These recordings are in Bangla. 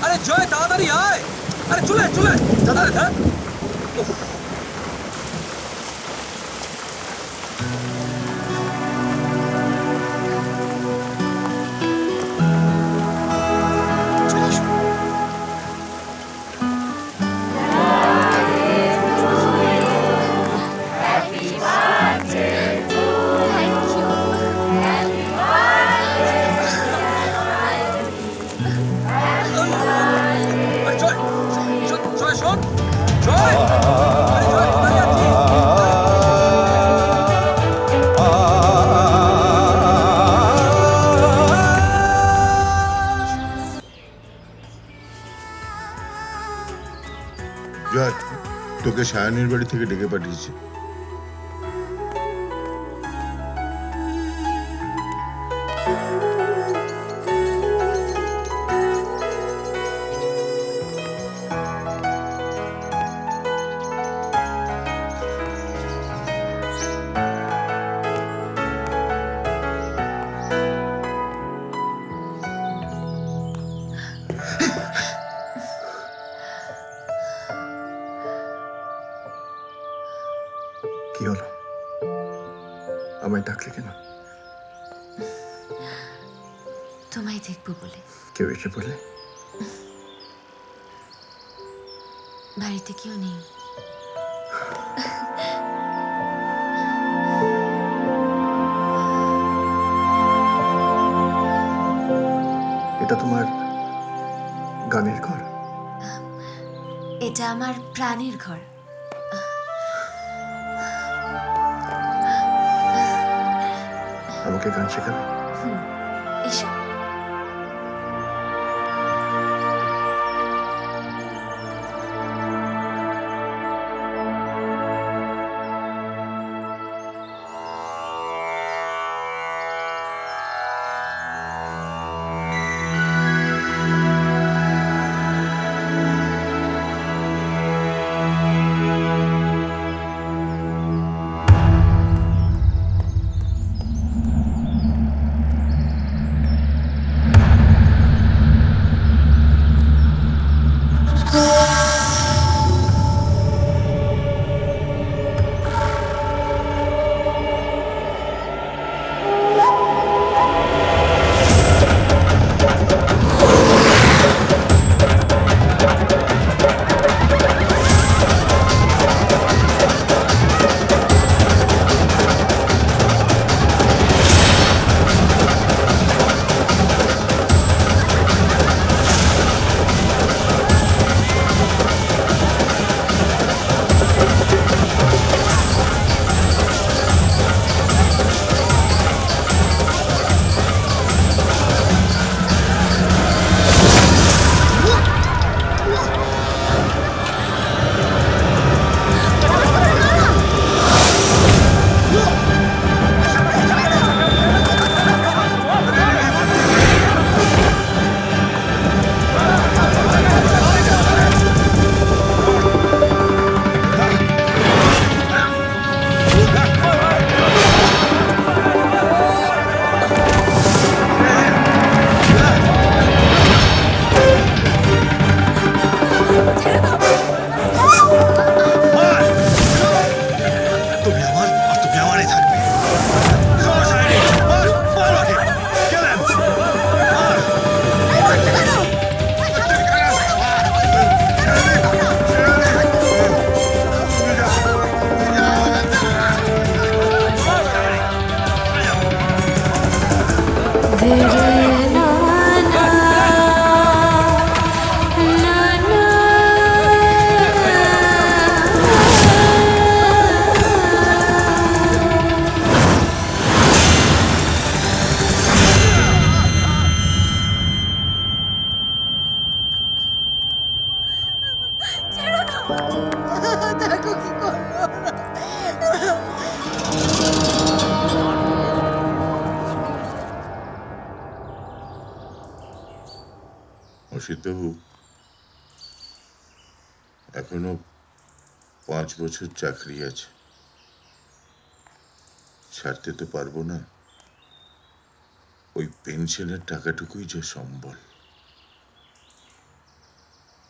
আরে জয়, তাড়াতাড়ি আয়। আরে চলে চলে তাড়াতাড়ি। হ্যাঁ জয়, তোকে সায়নের বাড়ি থেকে ডেকে পাঠিয়েছি। কি হলো? আমায় ডাকলে কেন? তোমায় দেখবো বলে। কেউ এসে বলে? বাড়িতে কেউ নেই। এটা তোমার গানের ঘর? এটা আমার প্রাণের ঘর। আমাকে গান শেখাবে? এসো। অসিতবাবু, এখনো 5 বছর চাকরি আছে, ছাড়তে তো পারবো না। ওই পেনশনের টাকাটুকুই যে সম্বল।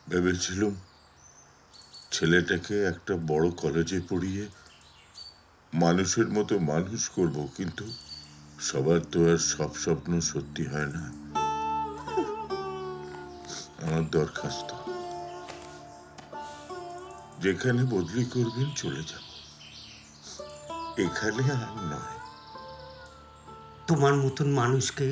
ভেবেছিলাম ছেলেটাকে একটা বড় কলেজে পড়িয়ে মানুষের মতো মানুষ করব, কিন্তু সবার তো আর সব স্বপ্ন সত্যি হয় না। আমার দরখাস্ত, যেখানে বদলি করবেন চলে যাব, এখানে আর নয়। তোমার মতন মানুষকে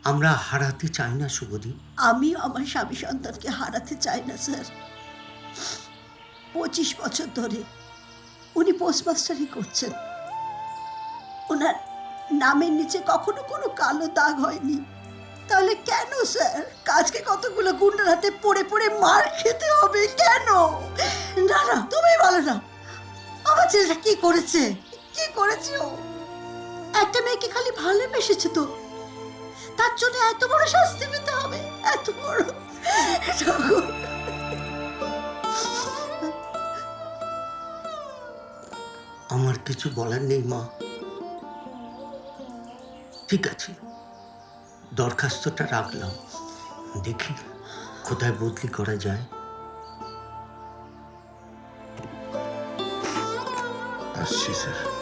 আমরা হারাতে চাই না শুভদীপ। আমি আমার স্বামী সন্তানকে হারাতে চাই না স্যার। 25 বছর ধরে উনি পোস্টমাস্টারি করছেন। ওনার নামের নিচে কখনো কোনো কালো দাগ হয়নি। তাহলে কেন স্যার কাজকে কতগুলো গুন্ডার হাতে পড়ে পড়ে মার খেতে হবে কেন? না না, তুমি বলো না আমার ছেলেটা কি করেছে, কি করেছে ও? একটা মেয়েকে খালি ভালোবেসেছে তো, তার জন্য এত বড় শাস্তি পেতে হবে? এত বড়? ঠাকুর, আমার কিছু বলার নেই মা। ঠিক আছে, দরখাস্তটা রাখলাম, দেখি কোথায় বদলি করা যায়। আসছি স্যার।